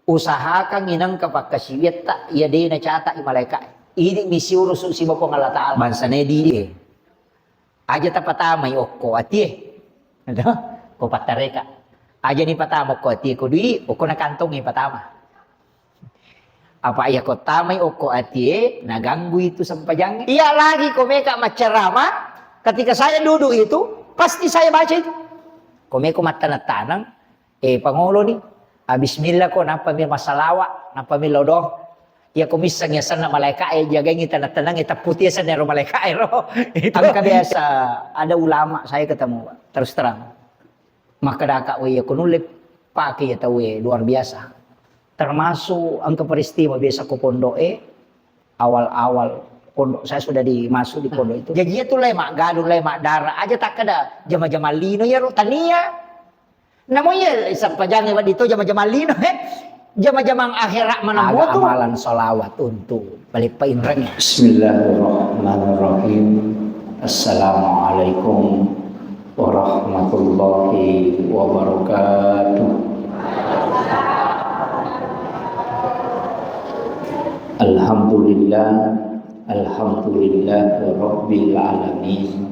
usahakan inang kapagkasiyet ta iya di na chata imaleka ini misi urus si bako Allah Ta'ala bansa ne di aja ta patamay okko ati ano ko patareka aja ni patama ko ati ko di okko na kantong ni patama apa iya ko tamay okko ati naganggu itu sampajang iya lagi ko meka macerama ketika saya duduk itu pasti saya baca itu ko meko matanang Pangulo ni bismillah ko napamil masalawa napamil lodoh ya kumisang ya sana malaika jaga kita tenang kita putih sana ro malaika ro itu angka biasa ada ulama saya ketemu terus terang maka daka we ya kunulip pakai ya tahu luar biasa termasuk angka peristiwa biasa ko pondok awal-awal pondok saya sudah dimasuk di pondok itu jadi itu lemak gaduh lemak darah aja tak ada jama-jama lino ya ro tania namanya sampajang dito jama-jama lino jama-jama akhirat mana buat amalan sholawat untuk balik painreng. Bismillahirrahmanirrahim. Assalamualaikum warahmatullahi wabarakatuh. Alhamdulillah rabbil alamin.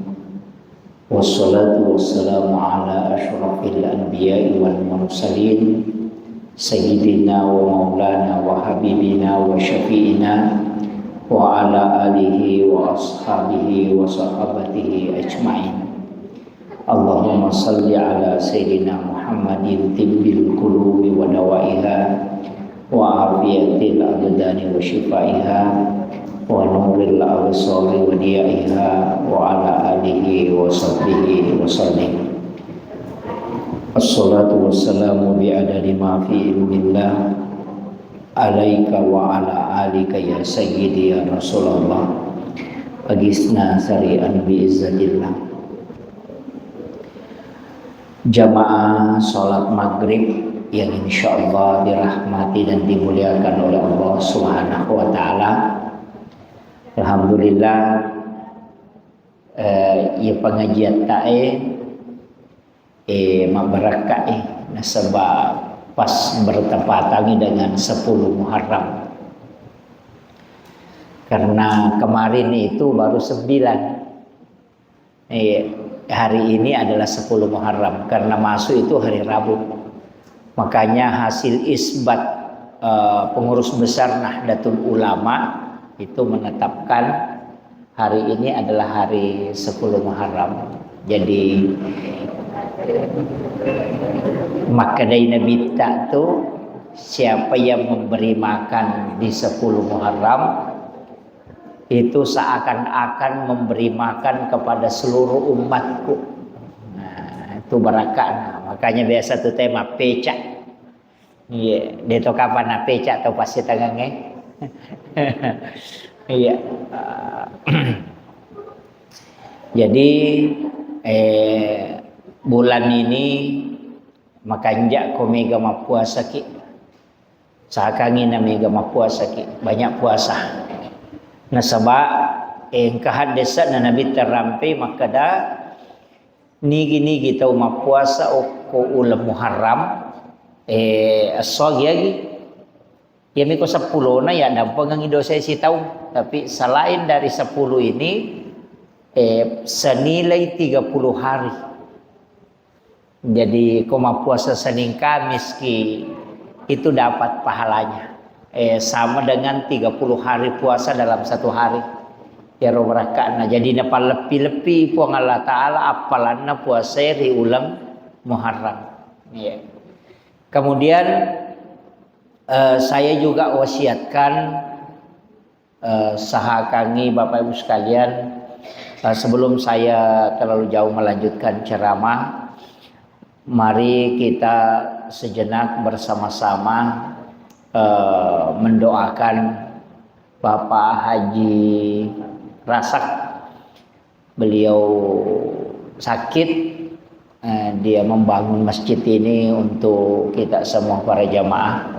Wassalatu wassalamu ala asyrafil anbiya'i wal mursalin sayyidina wa maulana wa habibina wa syafi'ina wa ala alihi wa ashabihi wa sahabatihi ajma'in. Allahumma salli ala sayyidina Muhammadin tibbil qulubi wa dawaiha wa afiyatil abdani wa shifaiha wa nuril absari wa diyaiha wa ala alihi wa sahbihi wa sallim. Assalatu wassalamu bi'adadi ma fi ilmillah alaika wa ala alika ya sayyidi ya Rasulullah agisna sari'an bi'izzatillah. Jamaah sholat maghrib yang insyaallah dirahmati dan dimuliakan oleh Allah Subhanahu wa ta'ala. Alhamdulillah ya pengajian tae mabarakah nasabah pas bertepatan dengan 10 Muharram karena kemarin itu baru 9 hari ini adalah 10 Muharram karena masuk itu hari Rabu makanya hasil isbat pengurus besar Nahdlatul Ulama itu menetapkan hari ini adalah hari 10 Muharram. Jadi maka dari Nabi itu siapa yang memberi makan di 10 Muharram itu seakan-akan memberi makan kepada seluruh umatku. Nah, itu barakah. Nah, makanya biasa tuh tema pecak. Iya, deto kapan pecak atau pasti tangangnya. Iya. Jadi bulan ini makanja ko mega mapuasa ki. Sakangin na mega mapuasa ki. Banyak puasa. Nasaba kahadesa na Nabi terampi makada nigi-nigi tau mapuasa o ko ulam Muharram asog yagi. Ya miko 10 na ya dampang ang idosay si tahu tapi selain dari 10 ini senilai 30 hari. Jadi koma puasa Senin Kamis ki itu dapat pahalanya. Sama dengan 30 hari puasa dalam 1 hari. Ya robrakaana jadi napal lepi-lepi po Allah Ta'ala apalanna puasa ri ulam Muharram. Ya. Kemudian saya juga wasiatkan sahakangi Bapak Ibu sekalian sebelum saya terlalu jauh melanjutkan ceramah, mari kita sejenak bersama-sama mendoakan Bapak Haji Rasak. Beliau sakit, dia membangun masjid ini untuk kita semua para jamaah.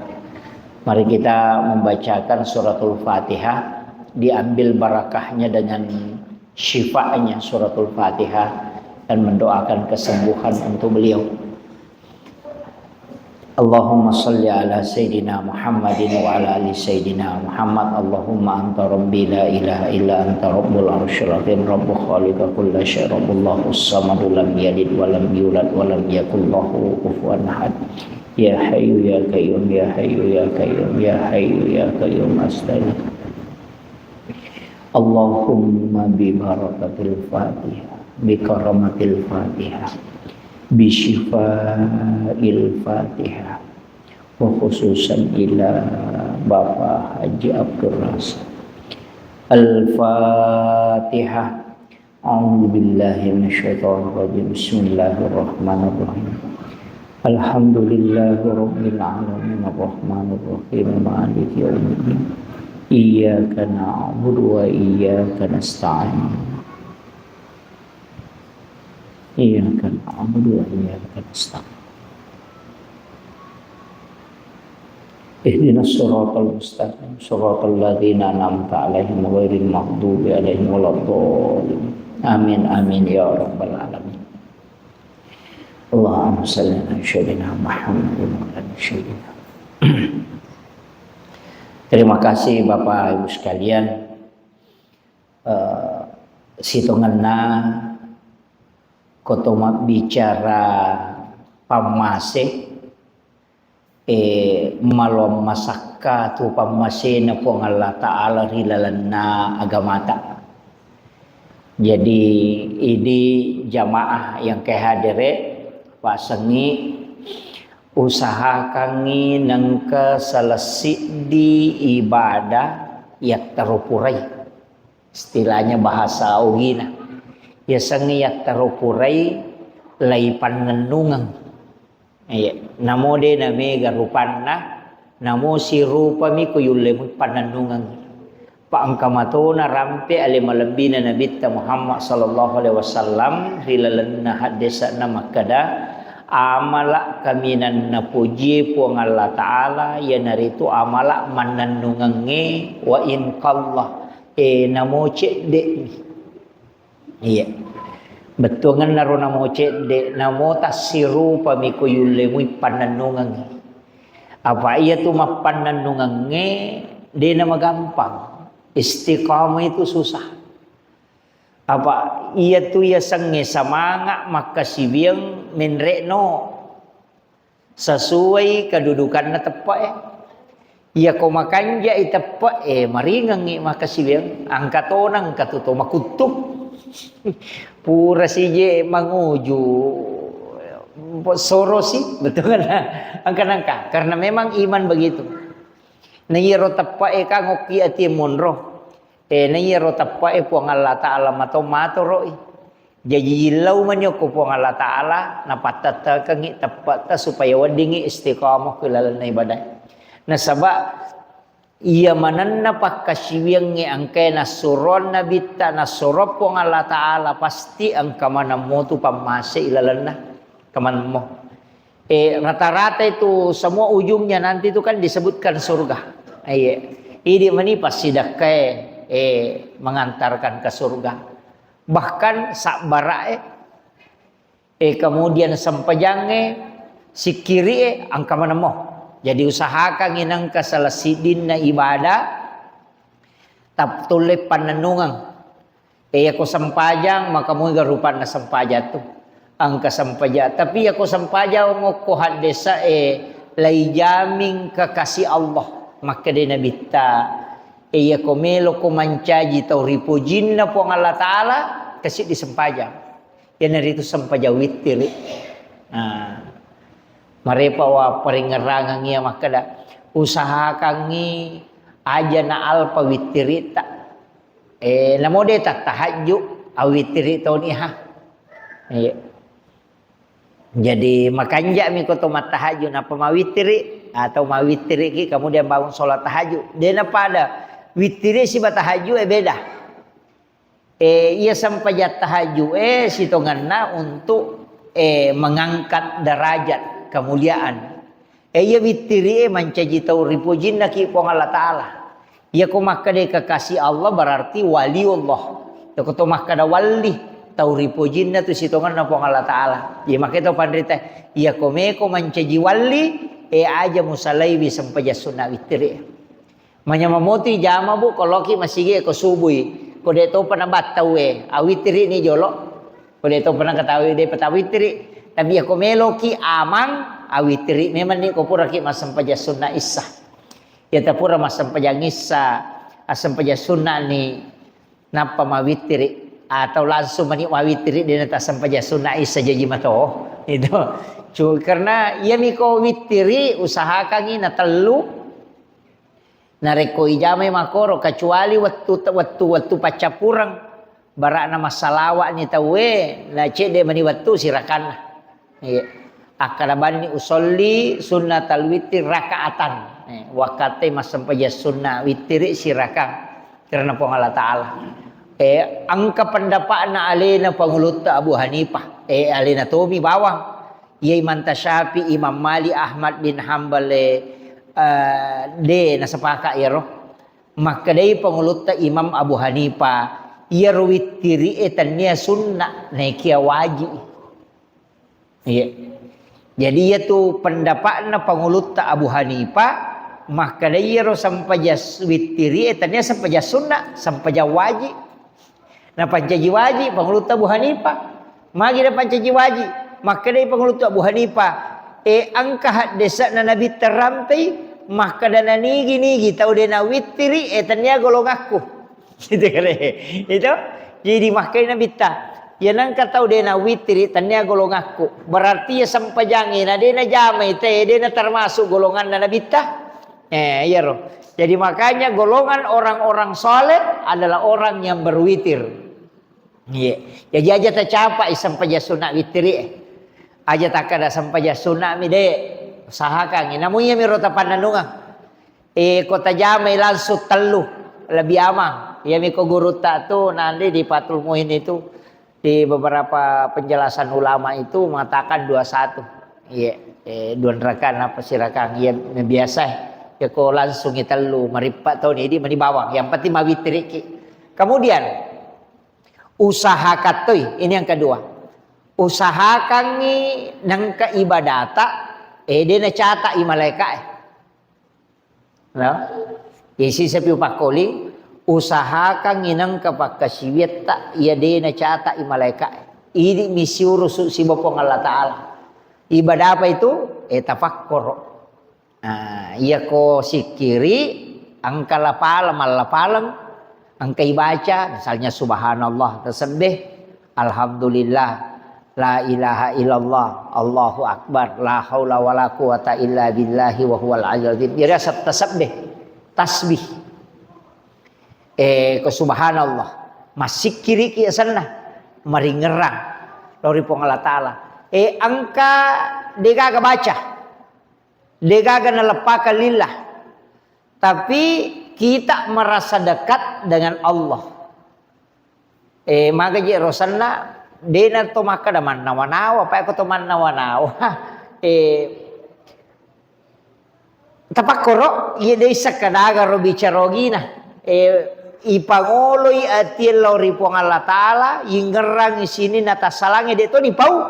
Mari kita membacakan suratul Fatihah, diambil barakahnya dengan syifanya suratul Fatihah dan mendoakan kesembuhan untuk beliau. Allahumma salli ala Sayyidina Muhammadin wa ala ali Sayyidina Muhammad. Allahumma anta rabbi la ilaha illa anta rabbul arsyil azim rabbu khaliqa kulla syai' rabbullahu samadu lam yalid wa lam yulad wa lam yakul lahu kufuwan ahad. Ya hayyu ya qayyum ya hayyu ya qayyum ya hayyu ya qayyum astaghfir. Allahumma bi barakatil Fatihah bi karamatil Fatihah bi syifa'il Fatihah wa khususan ila Bapak Haji Abdul Razak. Al-Fatihah. A'udzu billahi minasyaitonir rajim. Bismillahirrahmanirrahim. Alhamdulillahi rabbil alamin arrahmanir rahim maliki yaumiddin. Iyyaka na'budu wa iyyaka nasta'in. Iyyaka na'budu wa iyyaka nasta'in. Ihdinas siratal mustaqim, siratal ladzina an'amta 'alaihim ghairil maghdubi 'alaihim waladdallin. Amin amin ya rabbal alamin. Allahumma shalli ala sayyidina Muhammadin wa ala sayyidina. Terima kasih Bapak Ibu sekalian. Sitonganna kotomat bicara pamase malom masakka tu pamase na po ng Allah Ta'ala rilalan na agamata. Jadi ini jamaah yang kehadire pasangi usaha kangi nang keselesi di ibadah yak tarupuray. Istilahnya bahasa ugina. Ya sangi yak tarupuray lay pananungang. Namo de name garupanna namo si rupa mi kuyulle pananungang. Paangkamato na rampe ali malambina Nabi Muhammad sallallahu alaihi wasallam rilalanna hadisa na makada amala kaminan na puji po ng Allah Ta'ala ya narito amala mananungange wa in kallah namo cedde. Iya. Betul nga naro namo cedde namo tasiru pamikuyulle mo pananungange. Apa iya tu mapananungange di na magampang. Istiqamah itu susah. Apa iya tu ya sange samanga makasibiyang menrekno sesuai kedudukan na tepa iya ko makanja itepa maringang makasibiyang angkatonang katuto makutup pura sije manguju sorosi betul kan angka karena memang iman begitu. Nayiro tappa kangoki ati monro. Nayiro tappa po ang Allah Ta'ala mato roi. Jadi ilaw man yo ko po ang Allah Ta'ala napatata kangi tappa ta supaya wadingi istiqamah kilala na ibadah. Nasaba iya manan na pakasibiyang ang kay nasuron na bitta nasurop po ang Allah Ta'ala pasti ang kamanam mo tu pamase ilalan na kamanam mo. Rata-rata itu semua ujungnya nanti itu kan disebutkan surga. Ini manipas sidak mengantarkan ke surga. Bahkan sakbara kemudian sampajange si kiri ang kamanamo. Jadi usahakan inang kasalasidin na ibadah taptulip pananungang. Ako sampajang maka mo garupan na sampaja to. Ang kasampaja. Tapi ako sampaja mo ko hadesa lay jaming kakasi Allah. Maka din nabita ako melo ko mancaji tau ripujin na po ang Allah Ta'ala kasi di sampaja. Yan narito sampaja witiri. Marepa wa paringarangang iya makada. Usaha kangi aja na alpa witirita. Namo de tatahadyo awitiri taon iha. Jadi makanya mi ko to matahajud na pamawitiri atau mawitiri ki kemudian bangun sholat tahajud. Dia pada witiri si batahajud beda. Ia sampai tahajud sitonganna untuk mengangkat derajat kemuliaan. Ia witiri mancaji tau ripujin ki pong Allah Ta'ala. Ia ko makade kekasih Allah berarti wali Allah. Ia ko to makada wali. Tau ripujin na tu sitongan na pong Allah Ta'ala. Jadi makanya pandrita iya ko mancaji wali aja musalaiwi sampaja sunna witri. Manya mamoti jama bu koloki masigi ko subui. Ko deto pana battawe awitri ni jolo. Ko deto pana katawi de patawitri. Tapi ako meloki amang awitri memang ni ko pura ki masampaja sunna isah. Ya tapura masampaja ngissa asampaja sunna ni napa mawitri atau langsung mani mawitri dia nata sampaja sunna isah jadi mato. Itu. Karena ia miko witiri usahakan ina telu nareko ijame makoro kecuali waktu pacapurang barakna masalawa ni tawe na cede mani waktu sirakan iya akadabani usolli sunnatal witir rakaatan wakate masampaja sunna witiri sirakan karena Allah taala angka pendapatna alena pangulutta Abu Hanifah alena tomi bawang Ia Imam Tasyafi, Imam Malik, Ahmad bin Hanbal de nasapaka ya roh. Maka dari pengulutta Imam Abu Hanifah, ia witiri etania sunnah naikia wajib. Iya. Jadi ia tu pendapatna pengulutta Abu Hanifah, maka dari ia sampaja witiri etania sampaja sunnah, sampaja wajib. Nah pancaji wajib pengulutta Abu Hanifah, magi dah pancaji wajib. Maka dari pengelut Abu Hanifah angka desa na nabi terampai maka dana nigi tahu dena witiri tanya golongaku gitu kan itu jadi makai nabi ta ya nangka tahu dena witiri tanya golongaku berarti ya sampai jangan dena jamai dena termasuk golongan nabi ta iya roh jadi makanya golongan orang-orang soleh adalah orang yang berwitir iya jadi aja tercapai sampai sunat witiri aja tak ada sampai sunat mi de usahakan namunya mi rota pandanunga kota jamai langsung telu lebih aman ya mi ko guru tak tu nanti di Fathul Muin itu di beberapa penjelasan ulama itu mengatakan 21 iya dua rakaat apa sirakan iya biasa ya ko langsung telu maripat tahun ini mani bawang yang penting mawitri kemudian usahakan ini yang kedua usahakan ni nang keibadata dia na cata i malaikat no isi sapi pakoli usahakan nang kapakasiweta ia dia na cata i malaikat ini misi urus si bapong Allah taala ibadah apa itu tafakkur ia ko sikiri angka lapalam angka ibaca misalnya subhanallah tasbih alhamdulillah la ilaha illallah Allahu akbar la haula wala quwata illa billahi wa huwal aliyyul azim dia tasbih ke subhanallah masih kiri ki sana mari ngerang lori pong Allah taala angka degaga baca degaga nalepaka lillah tapi kita merasa dekat dengan Allah maka je rosanna dena to maka da mannawa pa ko to mannawa tapakkoro ye dei sakadaga ro bicarogina ipangolo i atil lori pong Allah taala yingerang isini nata salange de to ni pau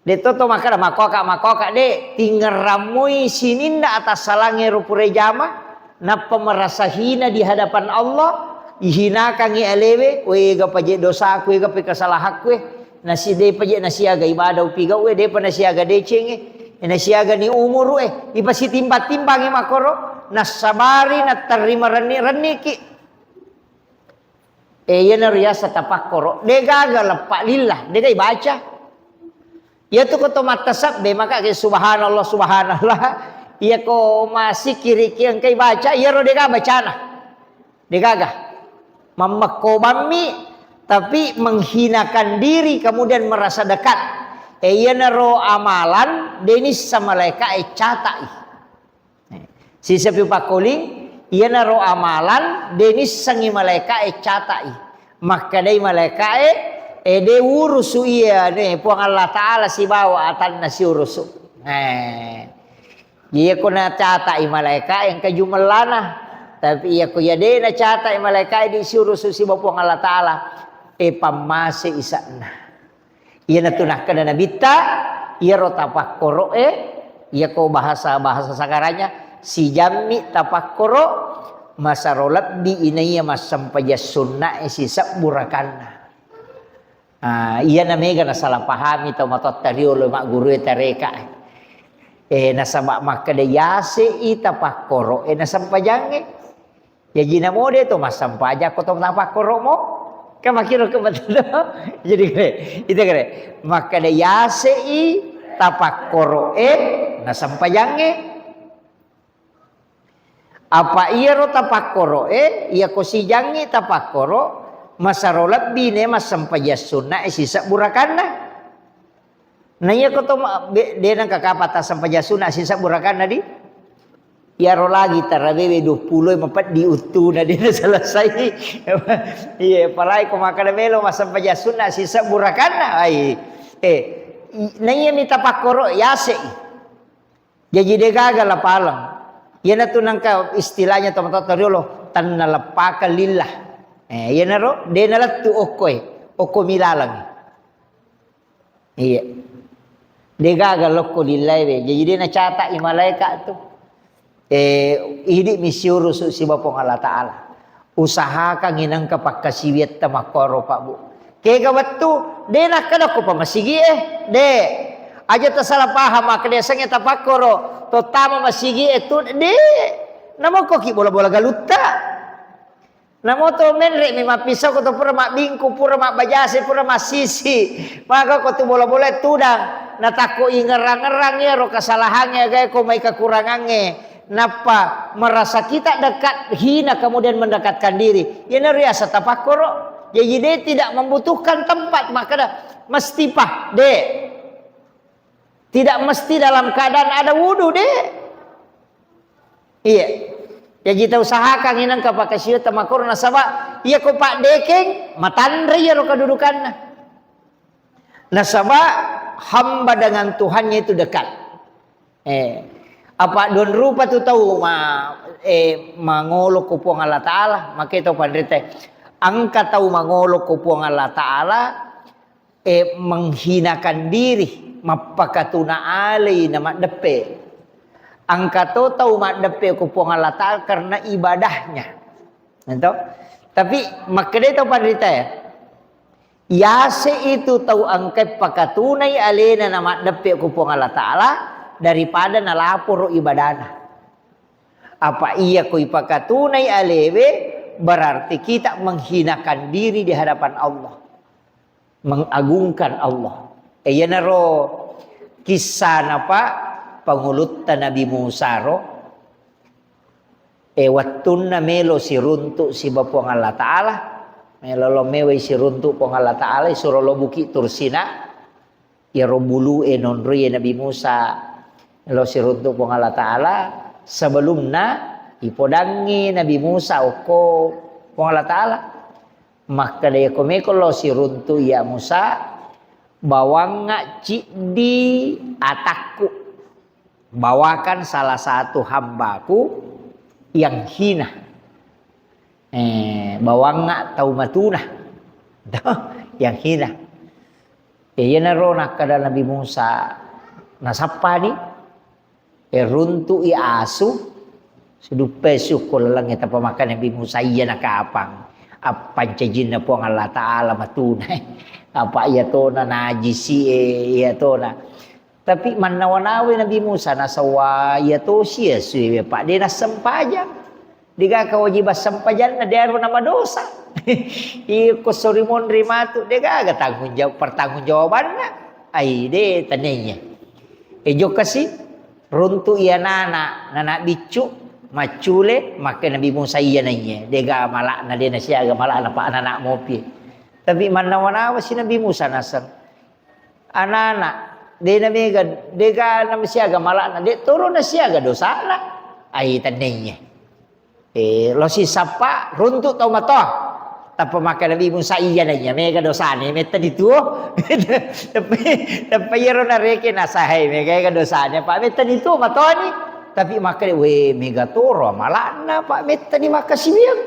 de to maka da makoka de tingeramui sininda atas salange ro pure jama napa merasa hina di hadapan Allah ihinakan ngi alewe we ga paje dosa aku ga pe kesalahan aku nasi de paje nasi aga ibadah upiga we de nasi aga deceng nasi aga ni umur we ipasi timbang makoro nasabari na terima reni ki yana riasa tapakkoro de gaga lepak lillah de ga baca ya tu ko to matasab be maka ke subhanallah ya ko masih kiri ki angkai baca ya ro de ga bacana de gaga memakobami tapi menghinakan diri kemudian merasa dekat ro amalan denis sama malaikat catai si sepi pakoli ro amalan denis sangi malaikat catai maka dai malaikat de urusu iya ne puang Allah taala si bawa atan nasi urusu dia kena catai malaikat yang kejumelana tapi ia ko yadena cata malaikat disuruh susi bapong Allah taala pamase isana ia natunah kana nabita ia ro tapakkoro Iya ko bahasa sakaranya si jammi tapakkoro masarolat di inaya masampaya sunna sisa burakanna. Iya namanya na salah pahami tau matot tariolo mak guru tareka. Nasaba makadayase itapakkoro nasampajange. Ya jina mo de to masampaja ko to tapakkoro mo. Kamakiro ke betul. Jadi kere, itu kere. Makadayase tapakkoro nasampajange. Apa iya ro tapakkoro iya ko si jangi tapakkoro masarolat bine masampaya sunna sisa burakanna. Nah iya ko to de nang kakapata sampaya sunna sisa burakanna di. Ya ro lagi tarawewe 20 mapat diutu na dina selesai. Iya palai ko makana melo masampaya sunna sisa burakanna ai. Nah iya mi tapakkoro yase. Jadi de gagal la palang. Yan na to nang ka istilahnya teman-teman toriolo tan nalapaka lillah. Yan na ro de nalat tu oko milalang. Iya. De gagal oko lillah be. Jadi de na cata imalaika tu. Ini misiuru si Bapong Allah Ta'ala. Usahakan inang kapagkasiwit tamakoro pa bu. Kaya gawat tu, de nakada ko pa masigi de. Aja ta salah paham makadesang tapakoro. To tama masigi de. Namo ko ki bola-bola galuta. Namo to menre mi mapisaw ko to pura mabingko, pura mabajase, pura masisi. Maka ko to bola-bola tudang. Natako ingerang-erang ya ro kasalahannya gaya ko may kakurangannya. Napa merasa kita dekat hina kemudian mendekatkan diri. Ya nariasa tapakkoro. Jadi dia tidak membutuhkan tempat maka mesti pah de. Tidak mesti dalam keadaan ada wudu de. Iya. Ya kita usahakan inang kapakasih tapakkoro nasaba iya ko pak dekeng matandre ya ro kedudukanna. Nasaba hamba dengan Tuhannya itu dekat. Apa don rupa tu tahu mangolo ko po ng Allah Ta'ala makita pandrite angka tahu mangolo ko po ng Allah Ta'ala menghinakan diri mapakatuna alay na madepe angka to tahu madepe ko po ng Allah Ta'ala karena ibadahnya ito tapi makita pandrite yase itu tahu angka pakatunay alay na madepe ko po ng Allah Ta'ala daripada nalapor ibadana. Apa iya ko ipakatunay alewe berarti kita menghinakan diri di hadapan Allah. Mengagungkan Allah. Yan na ro kisah na pa pangulutan Nabi Musa ro. Watun na melo si runtu si Bapong Allah Ta'ala. Melo mewe si runtu pong Allah Ta'ala surolo buki tursina. Yaro bulu nonri Nabi Musa. Lo siruntuk pong Allah Ta'ala sebelumna ipodangi Nabi Musa oko pong Allah Ta'ala maka daya komeko lo siruntuk ya Musa bawang ngaci di atakku bawakan salah satu hambaku yang hina bawang ngak tau matuna yang hina ya narona kada Nabi Musa nasapa ni runtu asu sudupe syukur lang ita pamakan Nabi Musa iya nakapang apa cajin na po ang Allah Ta'ala matunay apa iya to na najisi iya to na tapi manawanawi Nabi Musa nasawa iya to siya suya pak dia nasampajan diga kawajibas sampajan na dia nama dosa iko sorimon rimatu dia ga pertanggung jawaban na ay de tanenya ejo kasi runtu iya nana bicu macule maka Nabi Musa iya nanya dega malak na dia nasiya aga malak na pa anak mopi tapi manawana si Nabi Musa nasang anak de na mega dega na siya aga malak na de turo na siya aga dosa na ay tanenya lo si sapa runtu tau mato tapi maka Nabi Musa iya nanya mega dosa ni meta dituo tapi yero na reke nasahay mega dosa ni pak meta dituo matoni tapi maka we mega toro malana pak meta ni makasibiyag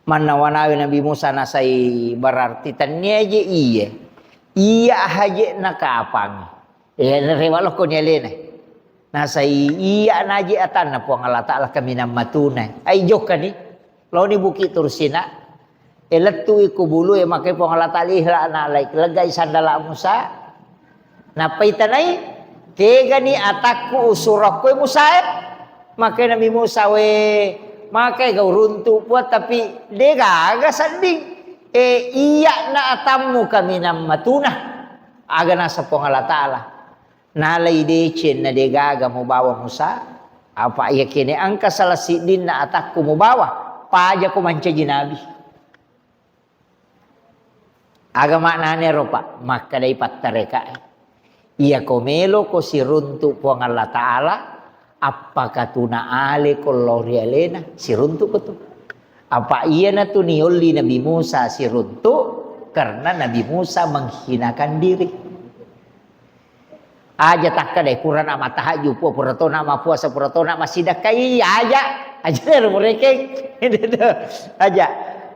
manawanawi Nabi Musa nasay berarti tanya je iya haje nakapang Rewalo ko niya lene. Nasa iya naji atan na po ang Allah Ta'ala kami ng matunay. Ay joke ka ni. Law ni buki tursina. Latu ikubulu makay po ang Allah Ta'ala ihla na like lagay sandala mo sa napaitanay. Kega ni atakku usurak ko musaib. Makay nami musawe. Makay gauruntu po tapi dega aga sanding. Iya na atammu kami ng matunay. Aga nasa po ang Allah Ta'ala. Nalay decin na degaga mo bawa mo sa apa iya kini ang kasalasi din na atak ko mo bawa paja ko manca jinabi agama nane ropa maka day pattareka iya ko melo ko si runtu po ang Allah Ta'ala apakah tuna ale ko lorialena si runtu ko to apa iya na to nioli Nabi Musa si runtu karena Nabi Musa menghinakan diri aja takka deh purana matahaju po purato na mapuasa purato na masidak kay aja mereka aja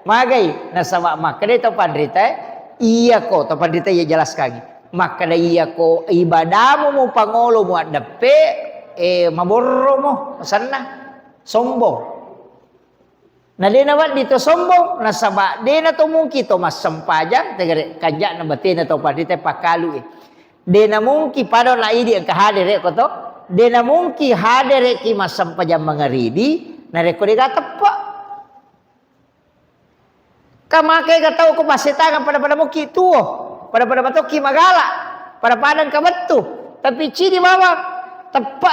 magai nasama maka deh to pandrita iya ko to pandrita ya jelaskan maka deh iya ko ibadamu mo pangolo mo adape maborro mo sana sombong na di naman dito sombong nasaba di na to mungki to mas sampajan tegere kajak na bati na to pandrita pakalu de na mungki pada na idi ang kahadere ko to de na mungki hadere ki masampajam mangaridi na rekodi gatapa kamake gatau ko pasitagan pada mungki tuo pada bato ki magala pada padan ka betu tapi cini mama tepa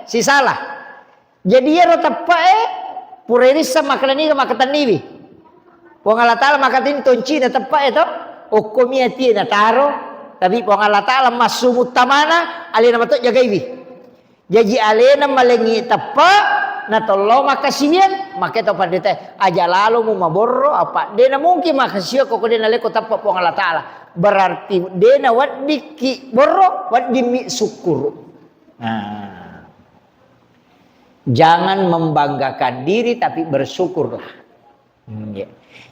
si salah jadi ya tepa purerisa makanani ka makataniwi wong Allah Ta'ala makatin tonci na tepa to okomia ti na taro tapi po Allah Ta'ala masumut tamana alina mato jagaiwi jadi alina malengi tapa na tolong makasiyan makita pandita aja lalu mu maborro apa dena mungkin makasiyo ko dena leko tapa po Allah Ta'ala berarti dena waddi ki borro waddi mi syukur nah. Jangan membanggakan diri tapi bersyukurlah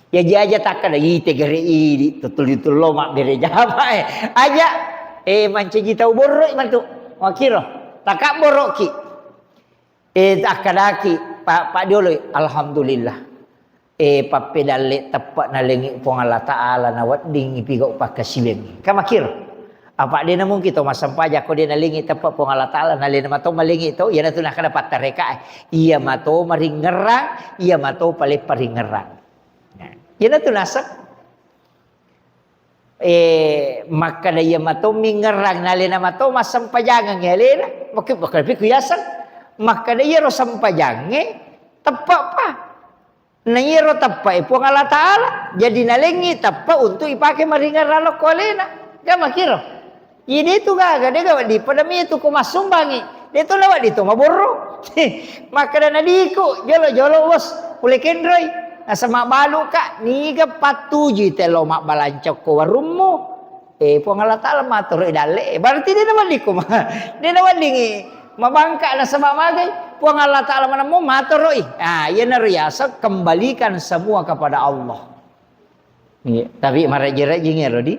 ya dia aja takkan lagi tegere ini tutul itu lo mak gereja apa aja manci kita borok mantu makiro takak borok ki takadaki pak diolo alhamdulillah papedalle tepat na lengi pong Allah Ta'ala na wading ipigo pakasiben ka makiro apa dia namun kita masampaja ko dia na lengi tepat pong Allah Ta'ala na lena mato malingi to iya na tunah kada patareka iya mato maringerang iya mato pale paringerang yan na tunasak. Maka daya mato mingerang nalina mato masampajangan ngalena. Bakit kuyasan. Maka daya ro sampajange tepa pa. Nayero tepa ipo Allah Ta'ala. Jadi nalengi tepa untuk ipake maringaralo ko alena. Gama kiro. Ini itu gaga dia gawa di pada mi itu ko masumbangi. Dia tu lawat itu maboro. Maka dana diku jolo bos. Pule kendroy. Sama balu kak niga patuji telo mak balancok ko warummu po Allah Ta'ala matur idale berarti dia naman di ko dia naman dingi mabangka na sama magay po Allah Ta'ala manamu matur yan na riyasa kembalikan semua kepada Allah tapi maraji-raji ngero di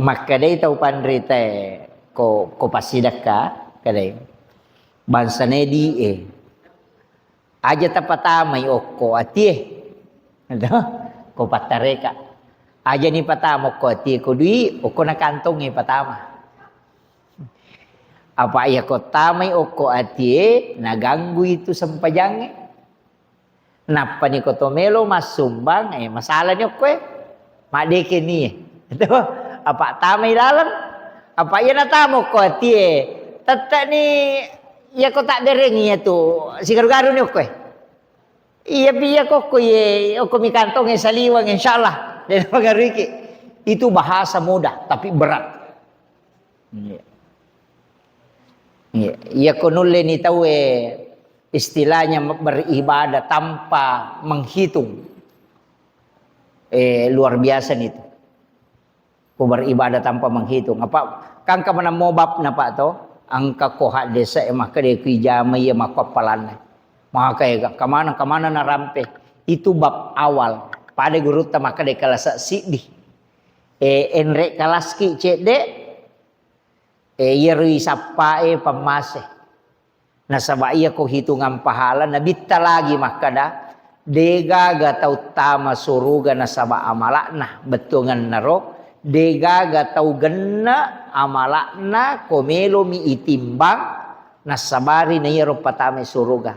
maka day tau pandrita ko pasidak ka kadai bansa nedi aja tapatamay okko ati ko patareka aja ni patamo ko ati ko dui okko nakantong patama apa ya ko tamay okko ati naganggu itu sampajange napa ni ko tomelo masumbang masalah ni okko madeke ni itu apa tamay lalam apa ya natamo ko ati tata ni iya ko tak dereng iya tu sigaru-garu ni okko iya biya ko ye okko mi kantong saliwang insyaallah dan magariki itu bahasa mudah tapi berat iya ko nulle ni tahu istilahnya beribadah tanpa menghitung luar biasa nih itu ko beribadah tanpa menghitung apa kang ka mana mobab na pa to angka koha desa maka dia kijama ya makapalan maka ya kamana na rampe itu bab awal pada guru ta maka dia kalasa sidi enrek kalaski cede yerui sapae pamase nasaba iya ko hitungan pahala nabitta lagi makada dega gatau tama suruga nasaba amalakna betungan naro dega gatau genna amalakna komelo mi itimbang nasabari na yero patame suruga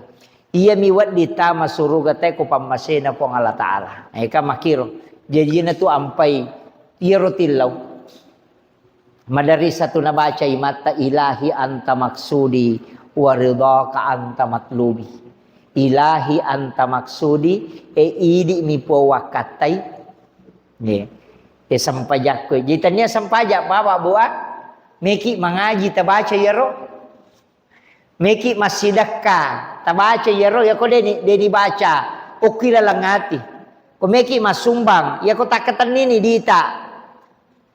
iya miwat ditama suruga te ko pamasena po Allah Ta'ala eka makiro jadi na tu ampai yero tilaw madari satu nabaca imata ilahi anta maksudi waridaka anta matlubi ilahi anta maksudi idi mi po wakatai sampajak ko jitanya sampajak baba buat meki mangaji tabaca yero meki masidakka tabaca yero ya ko deni baca ukila langati ko meki masumbang ya ko takatan nini dita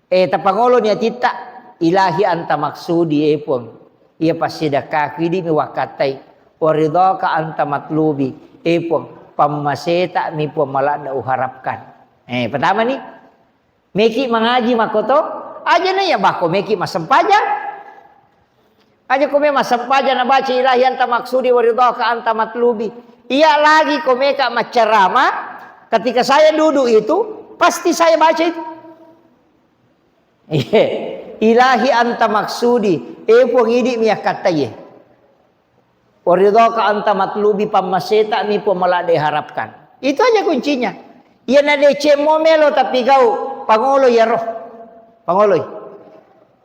tapangolo niya tita ilahi anta maksudi pun iya pasidakka kidi mi wakatai waridaka anta matlubi pun pamaseta mi po malada uharapkan pertama nih meki mangaji makoto aja na ya bako meki masampaja aja kome masampaja na baca ilahi anta maksudi waridaka anta matlubi iya lagi kome ka macerama ketika saya duduk itu pasti saya baca itu ilahi anta maksudi pun idi mi kataye waridaka anta matlubi pamaseta mi po malade harapkan itu aja kuncinya iya na de momelo tapi kau pangolo ya roh pangoloy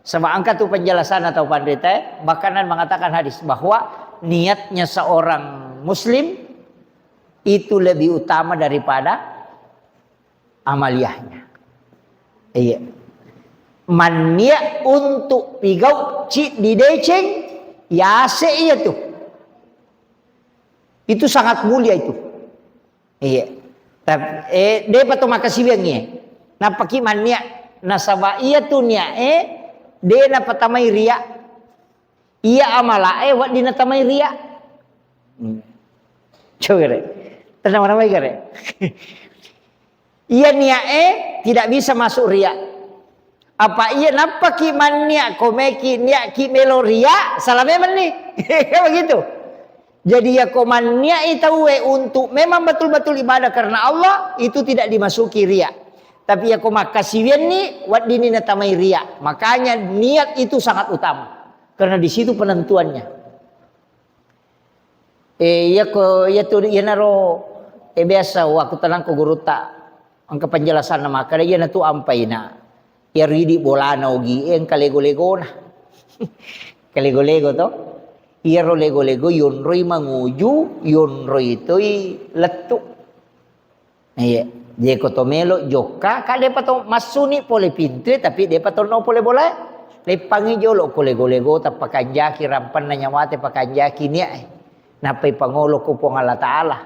sama angkat tu penjelasan atau pandita bakanan mengatakan hadis bahwa niatnya seorang muslim itu lebih utama daripada amaliyahnya iya mania untuk pigau cik di deceng ya se iya tuh itu sangat mulia itu iya tapi dia patut makasih biangnya napaki mania nasaba iya tuh nia dia na patamay ria iya amala wat di natamay ria coba re tenang ramai kare iya nia tidak bisa masuk ria apa iya napa ki mania komeki nia ki melo ria salah memang nih begitu jadi ya komania itu untuk memang betul-betul ibadah karena Allah itu tidak dimasuki ria tapi ya makasiwian nih wat dini natamai ria makanya niat itu sangat utama karena di situ penentuannya ya naro biasa waktu tenang ko guru tak angka penjelasan nama kada ya natu ampai na ya ridi bolana ogi en kalego-lego na kalego-lego to iya ro lego-lego yonroi manguju yonroi itu letu iya dia kotomelo joka kade pato masuni pole pintu tapi dia pato no pole bola lepangi jolo ko lego-lego tapakanjaki rampan na nyawate pakanjaki nia napai pangolo ko po Allah Ta'ala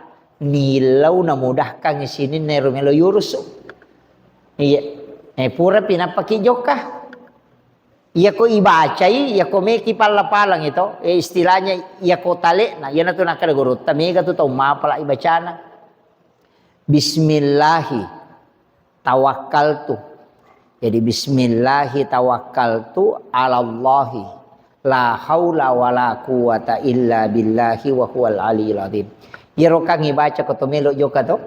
nilaw na mudahkan sini nerumelo yurusu iya pura pinapaki joka iya ko ibacai iya ko meki pala-palang itu istilahnya iya ko tale na iya na to nakada guru tamiga to mapala ibacana Bismillahi tawakkaltu. Jadi bismillahi tawakkaltu ala Allahi la haula wala quwata illa billahi wa huwal aliyil azim. Ya rokang ibaca ko tomelo joka to.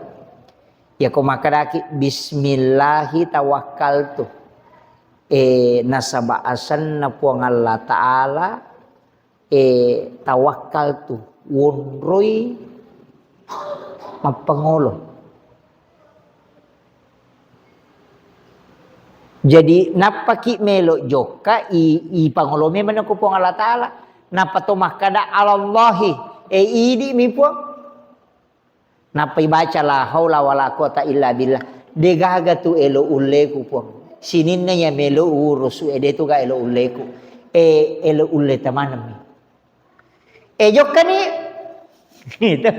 Ya ko makadaki bismillahi tawakkaltu. Nasabaasan na po ang Allah Ta'ala tawakkaltu wonroy mapangolo. Jadi napaki melo joka i pangolome man ko po Allah Ta'ala napatumah kada alallahi idi mi po napai baca la haula wala quwata illa billah degaga tu elo uleku po sininna ya melo urusu tu ga elo uleku elo ulle tamanam joka ni itu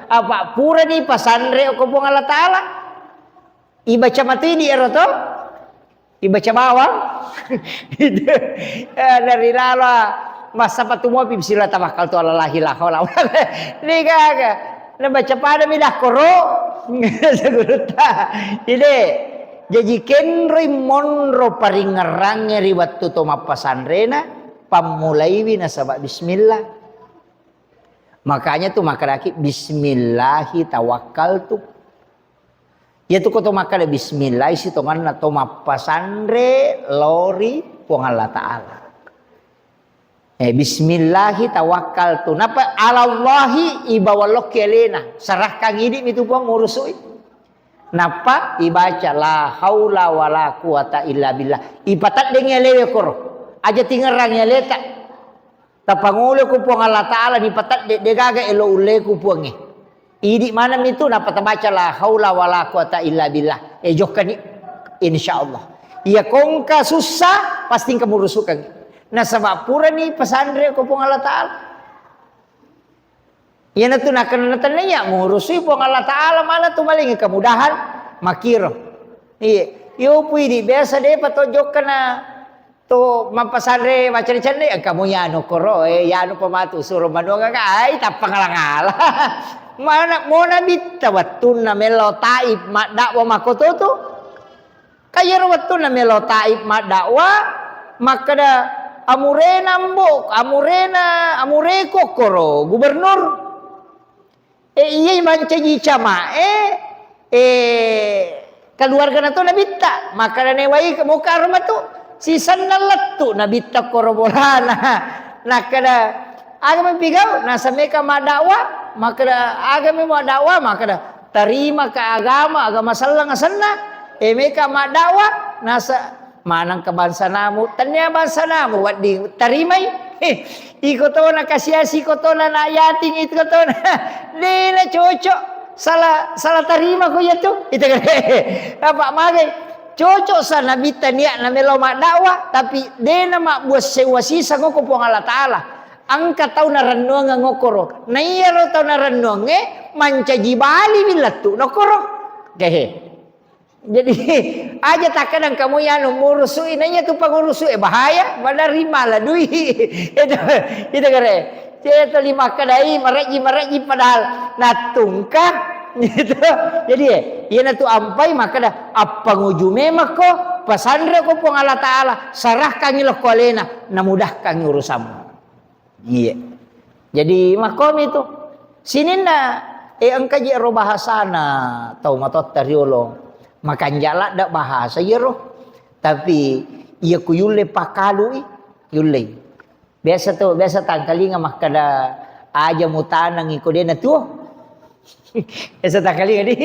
apa pura ni pasandre ko po Allah Ta'ala ibaca mati di eroto ibaca bawang dari lala masa patumo pibsila tamakal tu alallahi la haula ni kaga na baca pada midah koro seguruta ide Jadi kenroi monro paringerang ngeri waktu to mapasandrena pamulaiwi nasabak bismillah. Makanya tuh makaraki bismillahi tawakkaltu. Ya tuh koto makada bismillah si tongan na to mapasandre lori puang Allah Ta'ala. Bismillahi tawakkaltu. Napa alallahi ibawalok kelena. Sarah kang hidim itu puang ngurusui. Napa ibaca la haula wala quwata illa billah. Ipatat dengan lewe koro. Aja tingerang ya leta. Tapangulo ku puang Allah Ta'ala ni patat de gaga elo ule ku puangi. Idi mana itu napa tabaca la haula wala quwata illa billah. Jokani insyaallah. Ya kongka susah pasti kamu rusukan. Nah sebab pura ni pesandre ku puang Allah Ta'ala. Ya natu nakan natannya ngurusui puang Allah Ta'ala mana tu maling kemudahan makiro. Iya, yo pui di biasa deh patojok kana to mapasandre macam-macam kamu ya no koro ya no pematu suruh manunga ai tapang ngala. Mana mau nabi tawatun na melo taib mak dakwa makoto tu. Kaya rawatun na melo taib mak dakwa makada amurena mbok amureko koro gubernur. Iya mancaji cama keluarga nato nabita maka newai ke muka rumah tu sisan nalatu nabita korobolana nakada agama pigau nasameka madakwa maka agama madakwa maka terima ke agama salah ngasana meka madakwa nasa manang ke bangsa namu tanya bangsa namu wat di tarimai ikotona kasiasi kotona na yating itu kotona dena cocok salah terima ko ya tu itu kan apa magai cocok sana bita niat na melo mak dakwah tapi dena mak buat sewa sisa ngoko puang Allah Ta'ala angka tau na renunga ngokoro na iya ro tau na renunga manca jibali bilatu nokoro kehe. Jadi aja tak kadang kamu yang ngurusui nanya tu pengurusui bahaya badari malah duit itu kare itu lima kadai maraji padahal natungkah gitu jadi ya natu ampai maka dah apa ngujume mako pasandre ko pong Allah Ta'ala sarah kangilo kolena namudahkan urusamu iya jadi makom itu sininda engkaji ro bahasana tau matot tariolong makan jala dak bahasa ya roh tapi ia ku yule pakalui yule biasa tangkalinga makada aja mutanang ikodena tu biasa tangkalinga di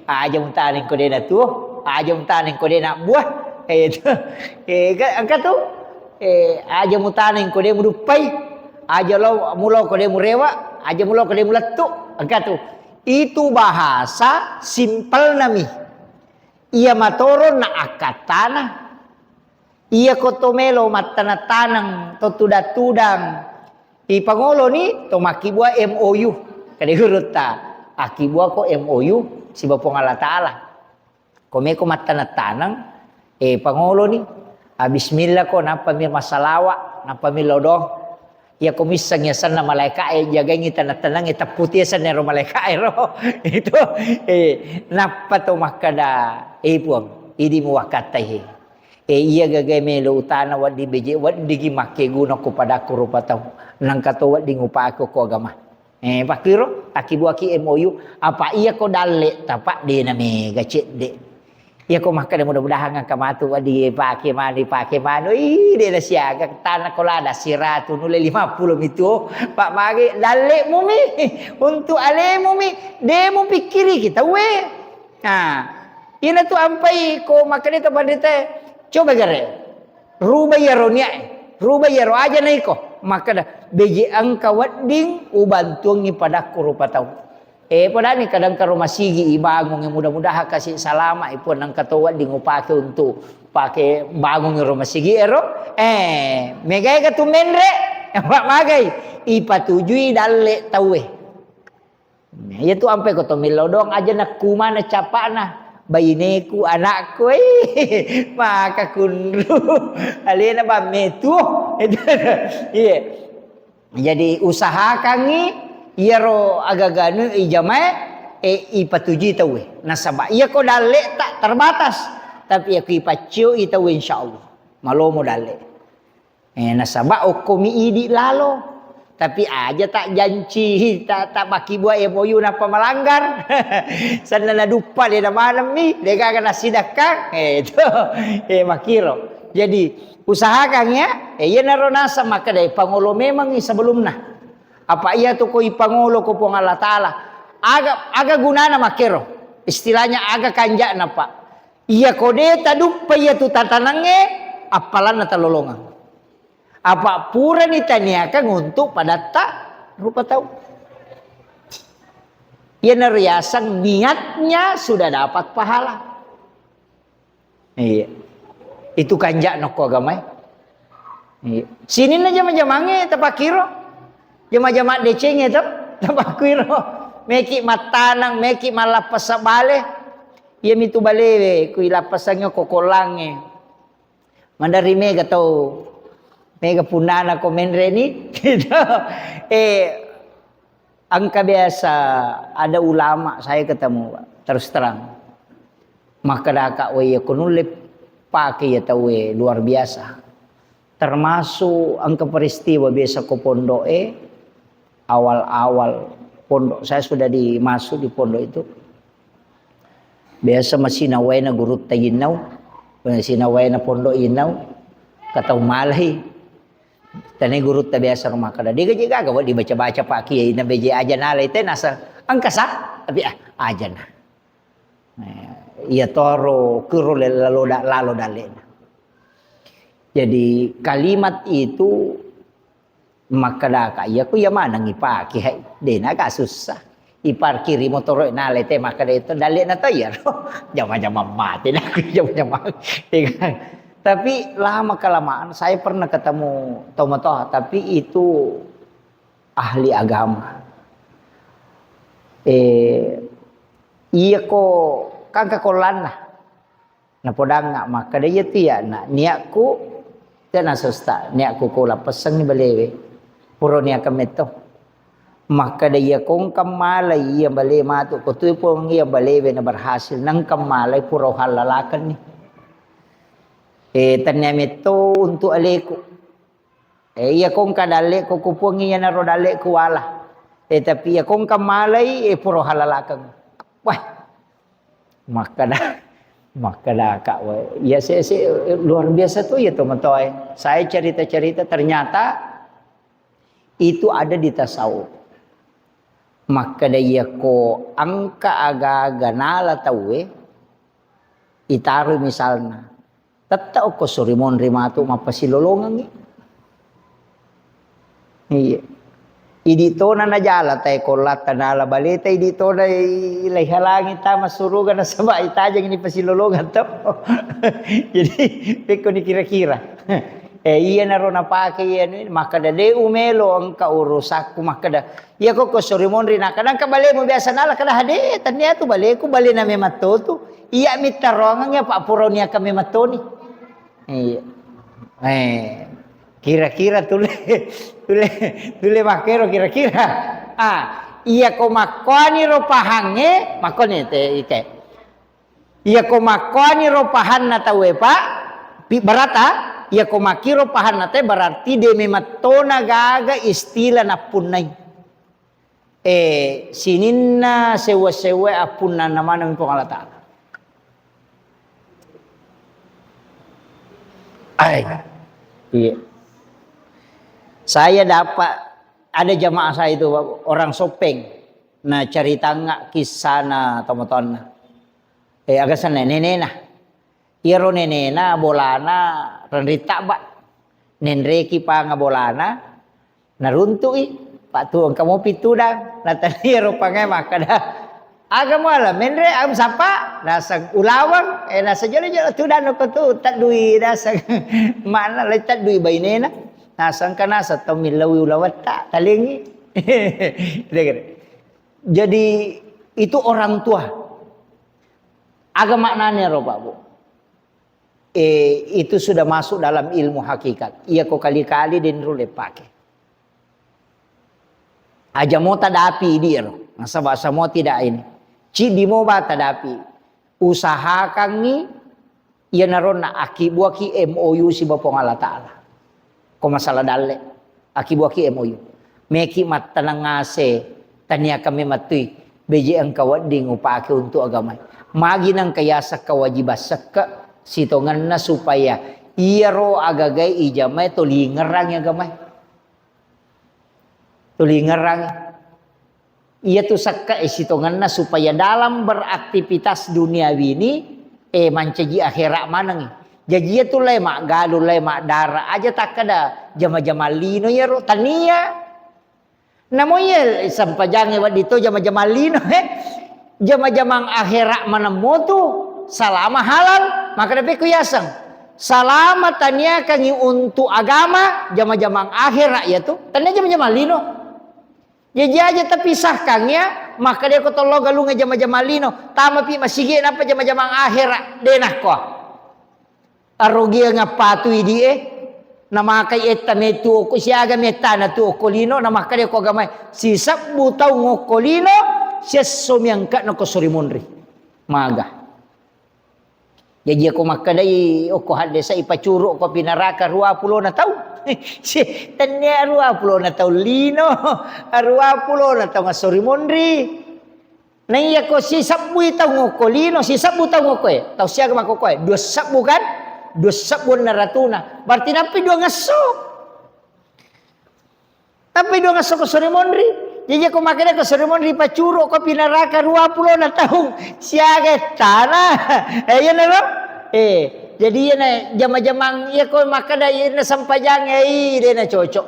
aja mutanang ikodena tu aja mutanang ikodena buah itu angkat tu aja mutanang ikodena mudupai aja mulau kodemu rewa aja mulau kodemu letu angkat tu itu bahasa simpel nami. Ia matoro na akatana. Ia kotomelo matana-tanang to tudang. Ipangolo ni to makibua MOU. Kadi hurut ta. Akibua ko MOU si Bapong Allah Ta'ala. Komeko matana-tanang pangolo ni. Bismillah ko napamir masalawa, napamir lodong. Ya komisang yasan na malaikat jaga ngita na tanang ita putiasan nero malaikat ro itu napa to makada puang idi mo wakatai iya gagay melo utana wad di beje wad di make guna ko pada ko rupataw nang kato wad di ngupa ko agama pakiro akibuaki MOU apa iya ko dalle tapak de na me gacet de ya ko makada mudah-mudahan ang kamatu di pake mano de na siaga tanah kolada siratu nule 50 itu pak magi dalle mumi untuk ale mumi demo pikiri kita we ina tu ampai ko makada pandita coba gare ruba yaro aja naiko makada beje angka wadding ubantungi pada kurupatau pada ni kadang karo masigi ibangun yang mudah-mudahan kasih salama ipun nang katawa di ngupake untuk pakai bangun yang rumah sigi ero megay katu menre pak magay ipatujui dalle tawe ya tu ampe ko to milodong aja nak kumana capana bayineku anakku maka kunru alena ba metu iya jadi usaha kangi iyaro agaganu ijamae ipatuji tawe nasaba iya ko dalle tak terbatas tapi aku ipacio itaw insyaallah malomo dale nasaba okko miidi lalo tapi aja tak janji tak baki buat MOU napa melanggar sana na dupa dia malam ni dia kagak nasidakang itu makiro jadi usahakan ya iya naronasa maka dari pangulo memang sebelumna apa iya tu ko ipangulo ko pong Allah Taala aga gunana makiro istilahnya aga kanja napa iya kode tadupa iya tu tatanange apalan na talolongan apa pura ditaniakan untuk pada tak rupa tahu. Ya neriasan niatnya sudah dapat pahala. Iya. Itu kanjak noko agama. Iya. Sini na jama-jamange tapakiro. Jama-jama decenge tapakiro. Meki matanang, meki malapas sa bale. Iya mitu bale ku ilapasangyo kokolange. Mandari mega tau mega punana komen reni gitu. Angka biasa ada ulama saya ketemu terus terang maka daka we kunulip pakai ya tahu luar biasa termasuk angka peristiwa biasa ko pondok awal-awal pondok saya sudah dimasuk di pondok itu biasa masih nawai na guru tayinau masih nawai na pondok inau kata malai tani guru ta biasa rumah kada dia gaji gaga dibaca-baca pak kiai na beje aja nalai teh nasa angkasa tapi aja na iya toro kuro lalo dale jadi kalimat itu maka daka iya ku ya mana ngipaki hai dena ka susah ipar kiri motor nalai teh maka itu dale na tayar jama-jama mati na jama-jama tapi lama kelamaan saya pernah ketemu tomotoh tapi itu ahli agama. Iya ko kangka kolan lah. Na podang nga maka dia tiya na niaku tena sosta niaku ko la pasang ni balewe. Puro niya kameto. Maka dia kong kamalay iya bale matu ko tu po iya balewe na berhasil nang kamalay puro halalakan ni. Tanya meto untuk aleku. Iya kong kadale ko kupungi ya naro dale ku wala. Tapi ya kong kamalay puro halalakang. Wah. Maka dah kak ya saya luar biasa tuh ya teman-teman. Saya cerita-cerita ternyata itu ada di tasawuf. Maka dia ko angka aga-aga nala tahu itaruh misalnya. Tatta ko surimon rimato mapasilolongan ni. Iya. Idito na najala tay kolat tanala balita idito na ilay ta masurugan na sama itajang ini pasilolongan to. Jadi peko ni kira-kira. Iya na ron napake yan maka dade umelo ang kaurusak ko maka da. Iya ko surimon rin kadang kabale mo biasa nala kada hade tanya tu bale ko bale na may matoto. Iya mitarongan ya pak puro niya kami matoni. Iya. Kira-kira tule makero kira-kira. Iya ko makoni ro pahange, makoni te ike. Iya ko makoni ro pahan na tawe pa barata, iya ko makiro pahan na te berarti de mematona gaga istila na punay. Sininna sewa-sewa apunna naman ng pangalata. Iya. Saya dapat ada jamaah saya itu orang Sopeng. Nah cerita nggak kisah na teman-teman. Agak sana nenena. Iro nenena bolana rendita ba. Nenreki pa nga bolana naruntui. Pak tuang kamu pitu dah. Natali iro pa nga makada. Aga mo alam, menre am sapa nasag ulawang nasa jala-jala tu dan ko tu tak dui nasag mana le tak dui bainena nasang kana sa tamilawi ulawat tak talingi. Jadi itu orang tua. Aga maknanya ro Pak Bu. Itu sudah masuk dalam ilmu hakikat. Ia ko kali-kali din rule pakai. Aja mo tadapi dia ro. Nasa bahasa mo tidak ini. Cidi mo ba tadapi usahakan ni Iya narona akibuaki MOU si Bapong Allah Ta'ala. Ko masalah dalle. Akibuaki MOU. Meki mat tanang ngase. Tania kami matui. Beji ang kawading upake untuk agama. Magi nang kayasa kewajiban seka. Sitongan na supaya iyaro agagay ijamay tulingerang agama. Tulingerang. Iya tu seka sitongan na supaya dalam beraktivitas duniawi ini mancaji akhirat manang. Jadi itu lemak galu lemak darah aja tak ada jama-jama lino ya ro tania. Namonya sampajang wat dito jama-jama lino jama-jama akhirat manamo tu salama halal maka dapat kuyasang. Salama tania kangi untuk agama jama-jama akhirat ya tu tania jama-jama lino. Jadi aja terpisahkannya maka dia kata lo galu ngejama-jama lino tama pi masige napa jama-jama akhirat denah ko arogia ngapatui die nama kai eta metu ko siaga metana tu ko lino nama kade ko gamai sisap butau ngokolino sesso miangka no ko sorimonri maga jadi aku makadai ko hadesa ipacuro ko pinaraka 20 na tau si tanya 20 na tau lino 20 na tau sorimonri naiya ko sisap butau ngokolino sisap butau ngokoy tau siaga makokoy dua sap bukan 2 sabun na ratuna. Berarti napi 2 ngasok. Tapi 2 ngasok ko sorimonri. Jadi ako makina ko sorimonri pacuro ko pinaraka 20 na tahong siaga tanah. Yan na ro. Jadi yan na jama-jamang iya ko makada yan na sampajang dia na cocok.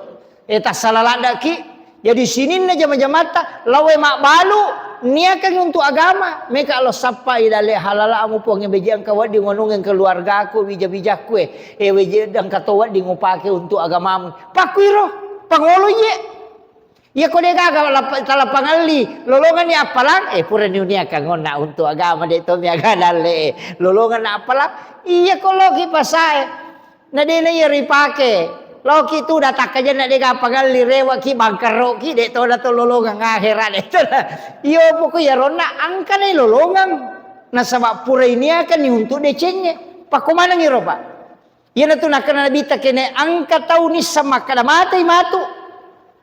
Tas salalada ki. Jadi sini na jama-jamata lawe mak balu niakan untuk agama. Mereka Allah sampai dale halala amu puang yang beji ang kawat di ngonong yang keluarga aku bija-bija kue. Beji ang katawat di ngupake untuk agamamu. Pakuiro, pangolo ye. Ya ko dega tala pangali. Lolongan ni apalang pura dunia kangona untuk agama de to miaga dale. Lolongan na apalang iya ko logi pasai. Na de na yeri pake. Loki tu datak aja nak dega pangali rewa ki bangkaro ki de to dato lolongan akhirat de to. Iyo poko ya rona angka ni lolongan. Na sabab pura ini akan ni untuk decenya. Pak ko mana ngiro pak? Iya na tu nak kena bita kene angka tau ni sama kada mati matu.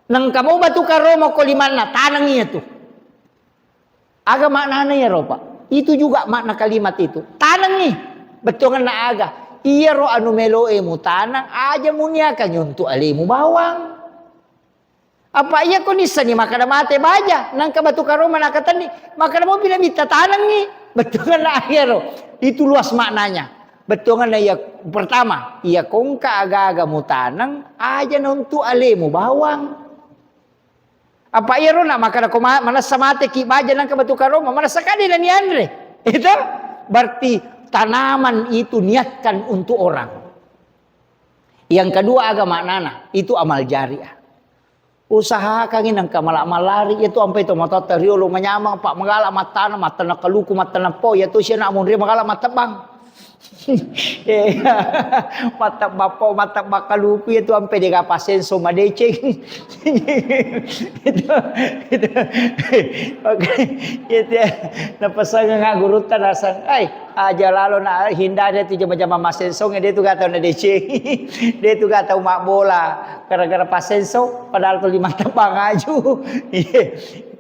Nang kamu batu karomo ko liman na tanang iya tu. Aga makna ya ro pak. Itu juga makna kalimat itu. Tanang ni. Betongan na aga. Iya ro anu meloe mu tanang aja muniakan untuk alimu bawang. Apa iya ko nisa ni makada mate baja nang kabatu karoma nakatan ni makada mo pinamita tanang ni betongan na iya ro. Itu luas maknanya. Betongan na iya pertama iya kong aga-aga mu tanang aja untuk alimu bawang. Apa iya ro na makada ko manasa mate ki baja nang kabatu karoma manasa kadila ni Andre. Itu berarti tanaman itu niatkan untuk orang. Yang kedua agama nana itu amal jariah. Usahakan nang kamalak-malari itu sampai to mata teriolo menyamang pak mengala matana matana kaluku matana po ya tu sia nak mun mengala matabang. Mata bapo mata bakaluku itu sampai dia pasenso madeceng. itu oke itu napasang nga gurutan asang ay aja lalu na hindari tu jama-jama masenso dia tu gak tahu na deceng. Dia tu gak tahu mak bola gara-gara pasenso padahal tu 5 tabang aju.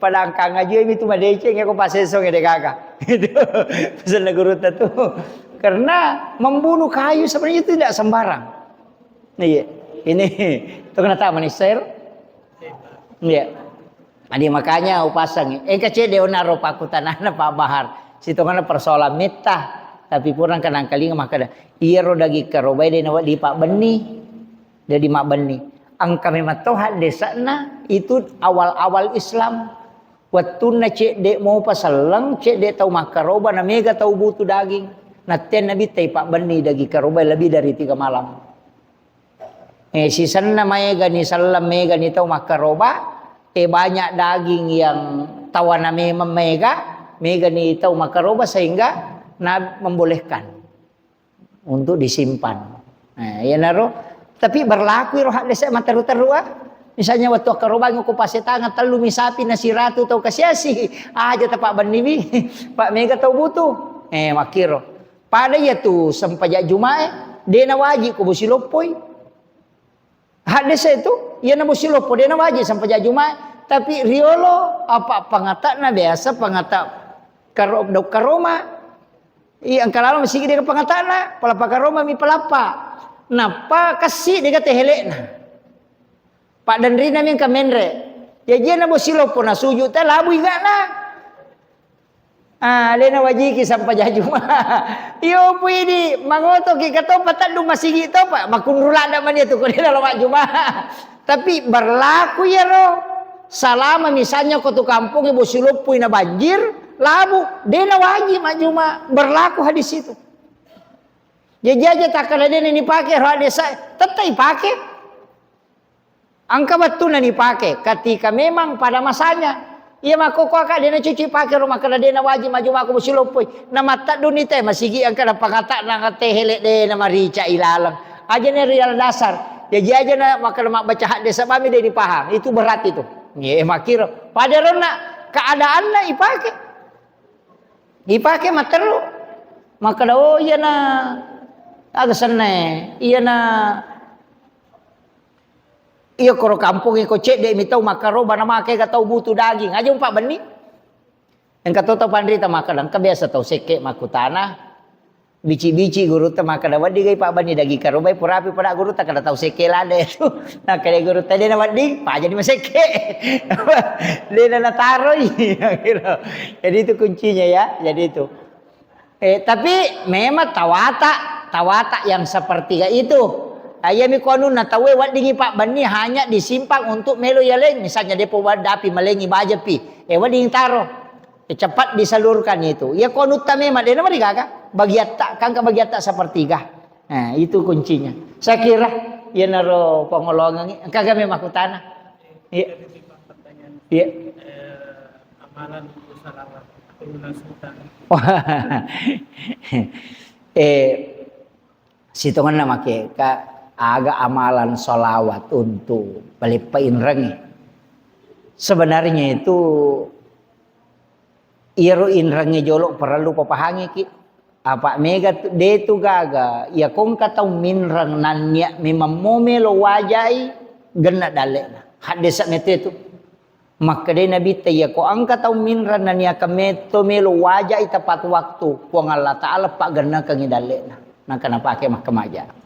Padahal kang aju itu madeceng aku pasenso ngede kakak. Itu pesan gurutan tu. Karena membunuh kayu sebenarnya tidak sembarang. Iya, ini itu kena tahu manisir. Iya, jadi makanya upasang. Kecil dia naro paku tanah Pak Bahar. Situ kan persoalan mitah. Tapi purang kenang kali maka iya rodagi karobai dia nawat di Pak Beni. Jadi Mak Beni. Angka memang Tuhan desa na itu awal-awal Islam. Waktu na cek dek mau pasalang cek dek tahu makaroba na mega tahu butuh daging. Naten Nabi tay Pak Beni dagi karubay lebih dari 3 malam. Sisan na mega ni salam mega ni tau makaroba. Banyak daging yang tawana mega ni tau makaroba sehingga membolehkan untuk disimpan. Ya naro. Tapi berlaku roh hak desa mataru-taru Misalnya waktu karoba ngokupasi tangan telu misapi nasi ratu tau kasiasi aja ta Pak Beni Pak mega tau butuh. Makiro. Pada ya tu sempajak Jumae, dia na wajib ko busilopoi. Hadis itu, ia na busilopo, dia na wajib sempajak Jumae. Tapi riolo apa pangata na biasa pangata karoma. Iya angkalala masih dia pangata na palapa karoma mi palapa. Napa kasih dia kata helek na. Pak dan Rina min kamenre. Ya dia na busilopo na sujud ta labu iga na. Lena wajiki sampai jajuma. Yo pwede mangoto ki kato patandung masigi to pa makunrula naman itu ko dina lawa juma. Tapi berlaku ya ro. Salama misalnya kota kampung ibu silupuy na banjir, labu, dena wajib majuma. Berlaku hadis itu. Jadi aja tak kala dena ni pakai hadis tetap pakai. Angka betul na dipakai ketika memang pada masanya. Iya mako kakak dia na cuci pakai rumah kada dia na wajib maju aku busilopoy. Na mata duni teh masigi ang kada pangata na tehele de na marica ilalang. Aja ni real dasar. Jadi aja na maka mak baca hadis sabami dia dipaham. Itu berat itu. Ye makiro. Pada rona keadaan na ipake. Ipake materu. Maka oh iya na agak seneng. Iya na iya koro kampung iko cek dek mitau makaro bana make ka tau butuh daging aja umpak beni yang kata tau pandrita makadang kebiasa tau seke maku tanah bici-bici guru ta makada wadi gai pak bani daging karo bai purapi pada guru ta kada tau seke lade tu nah kade guru ta dena wadi pa jadi maseke dena na taro jadi itu kuncinya ya jadi itu tapi memang tawata yang seperti itu. Ayami kono na tawe wat dingi pak bani hanya disimpang untuk melo yaleng misalnya depo wadapi melengi baja pi wat ding taro cepat disalurkan itu ya kono tame ma dena mari kakak bagiat tak kan bagiat tak sepertiga nah itu kuncinya saya kira ya naro pengolongan kagak memang tanah iya iya amalan salawat lunasan situngan nama ke agak amalan solawat untuk pelipain rengi. Sebenarnya itu iruin rengi jolok perlu papahangi ki. Apa mega de tu gaga ya kong katau minrang nanya memang momelo wajai gena dalena. Hadis mete tu. Maka de nabi te ya ko angka tau minrang nanya kameto melo wajai tepat waktu. Kuang Allah Taala pak gena kangi dalena. Nah kenapa pakai mahkamaja.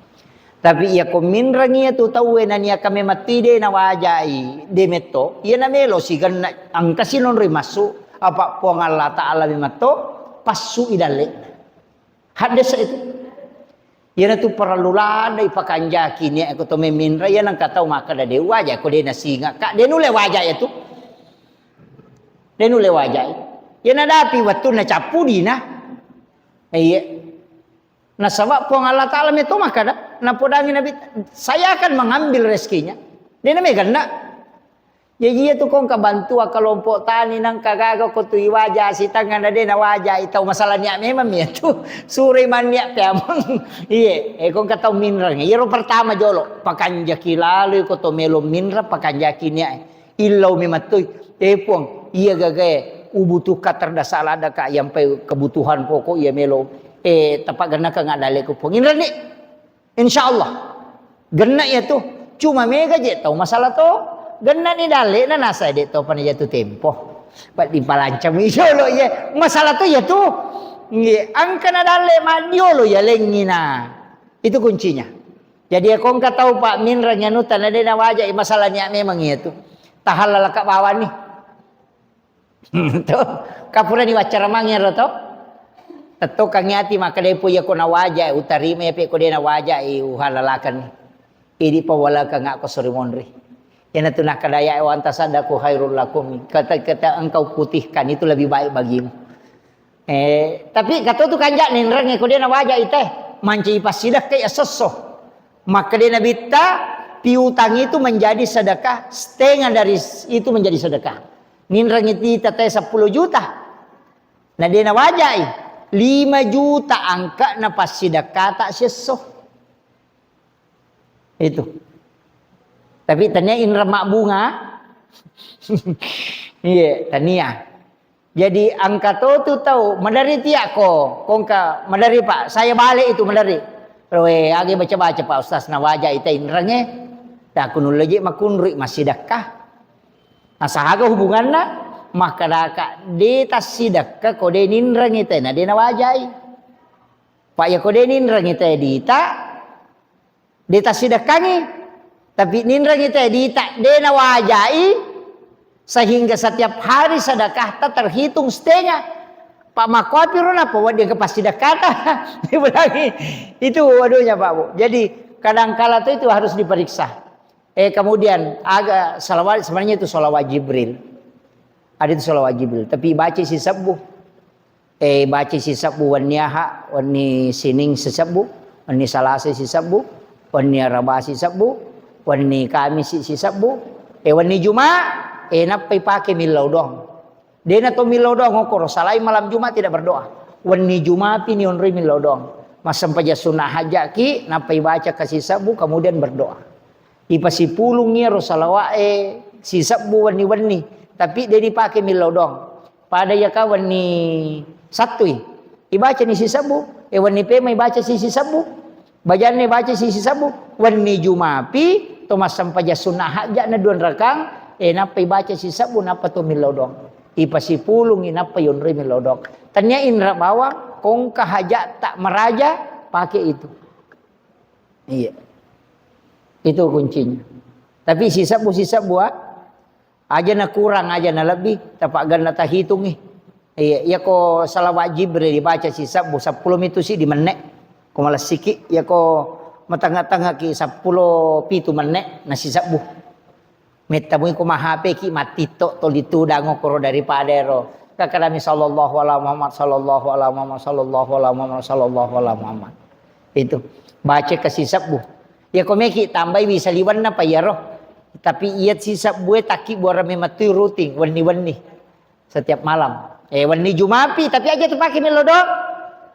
Tapi ia kominrangi itu tahu nania kami mati de na wajai demeto ia na melo sigan ang kasinon ri masu apa puang Allah Taala mimato pasu idale hadis itu ia na tu perlu lada ipakanjaki ni aku to meminra ia nang katau maka da de wajai ko de na singa kak de nule wajai itu de nule wajai ia na dapi watu na capu dina iya. Nah sebab puang Allah Ta'ala itu maka dah. Nah podangi Nabi. Saya akan mengambil rezekinya. Dia namanya ganda. Jadi itu kong kebantu kelompok tani nang kagaga kotui wajah si tangan ada na wajah itu masalahnya memang itu suri mania piamang. Iya, kong katau minrang. Iro pertama jolo pakanjaki lalu koto melo minra pakanjaki nia ilau mimatui. Puang iya gagae ubutuh katerdasar ada kak yang kebutuhan pokok iya melo. Tapak gana ka nga dali ko po. Inrani. Insyaallah. Gana itu cuma mega je tau masalah to. Gana ni dali na nasa de to pan jatuh tempo. Pat di palancam isolo ye. Masalah to ya tu. Ngi angka na dali madiolo ya lengina. Itu kuncinya. Jadi aku enggak tahu Pak Minra nyanutan ada na wajah masalahnya memang itu. Tahalala ka bawah ni. Tuh kapura ni wacara mangir to. Tato kangyati makadai po ya ko na wajah utarima ya ko na wajah uhalalakan idi pa wala ka nga ko surimonri yan na nakadaya wantasada ko khairul lakum kata engkau putihkan itu lebih baik bagimu tapi kato tu kanja ninrang ko na wajah ite manci pasidak kay asoso maka dia nabita piutang itu menjadi sedekah setengah dari itu menjadi sedekah ninrang itu tatay 10 juta nah dia na wajah 5 juta angka na pasidaka tak seso. Itu. Tapi tanya in remak bunga. Iya, tania. Jadi angka tu tahu madari tiak ko kongka madari Pak. Saya balik itu madari. Roe agi baca-baca Pak Ustaz na wajah ita inrange. Da kunul leje makunri masih dakah. Asahaga hubunganna maka daka de tasidakka kode ninrang ita na de na wajai. Pak ya kode ninrang ita dita de tasidakangi tapi ninrang ita dita de na wajai sehingga setiap hari sedekah tak terhitung setengah. Pak Makopi rona apa dia ke pasidakata. Diulangi. Itu waduhnya Pak Bu. Jadi kadang-kala itu harus diperiksa. Kemudian agak salawat sebenarnya itu salawat Jibril. Ada itu salawat Jibril, tapi baca si sabu. Baca si sabu waniaha, wani sining si sabu, wani salasa si sabu, wani araba si sabu, wani kamis si sabu, wani Jumat, napai pakai milau dong. Dia na to milau dong ngokor, salai malam Jumat tidak berdoa. Wani Jumat ini onri milau dong. Masam paja sunnah hajaki, napai baca kasih sabu, kemudian berdoa. Ipasi pulungnya rosalawae si sabu wani-wani. Tapi dia dipakai milau dong. Pada ya kawan ni satu ibaca ni si sabu. Wani pema ibaca si sabu. Bajan ni baca si sabu. Wani Jumapi. Tomas sampai sunnah hajak na duan rakang. Napa ibaca si sabu. Napa to milau dong. Ipasi pulung napa yunri milau dong. Tanya indra bawang. Kong kahajak tak meraja. Pakai itu. Iya. Itu kuncinya. Tapi si sabu aja na kurang aja na lebih tapak ganda tak hitung iya ko salawat Jibril dibaca si sabu 10 itu sih di menek ko malah sikit ya ko matanga-tanga ki 10 pitu menek na si sabu metamui ko mahape ki matito to ditudang ko daripada ro kakadami sallallahu alaihi Muhammad sallallahu alaihi Muhammad sallallahu alaihi Muhammad sallallahu alaihi Muhammad itu baca ke si sabu ya ko meki tambah bisa liwan na pa ya roh. Tapi iat sisa buat taki buat rame mati ruting wani setiap malam. Wani Jumapi tapi aja tuh pakai melodok.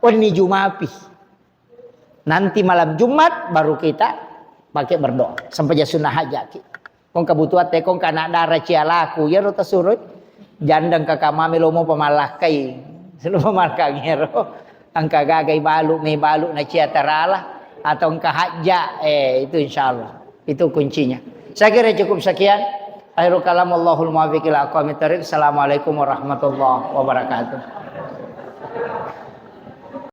Wani Jumapi. Nanti malam Jumat baru kita pakai berdoa sampai sunnah hajaki. Kong kebutuhan tekong kana darah cialaku ya rota surut. Jandang kakak mami lo mau pemalakai. Selalu pemalakang hero. Angka gagai balu me balu na cia terala atau angka haja itu insyaallah. Itu kuncinya. Saya kira cukup sekian. Akhirul kalam Allahul muwaffiq ila aqwamit thoriq. Assalamualaikum warahmatullahi wabarakatuh.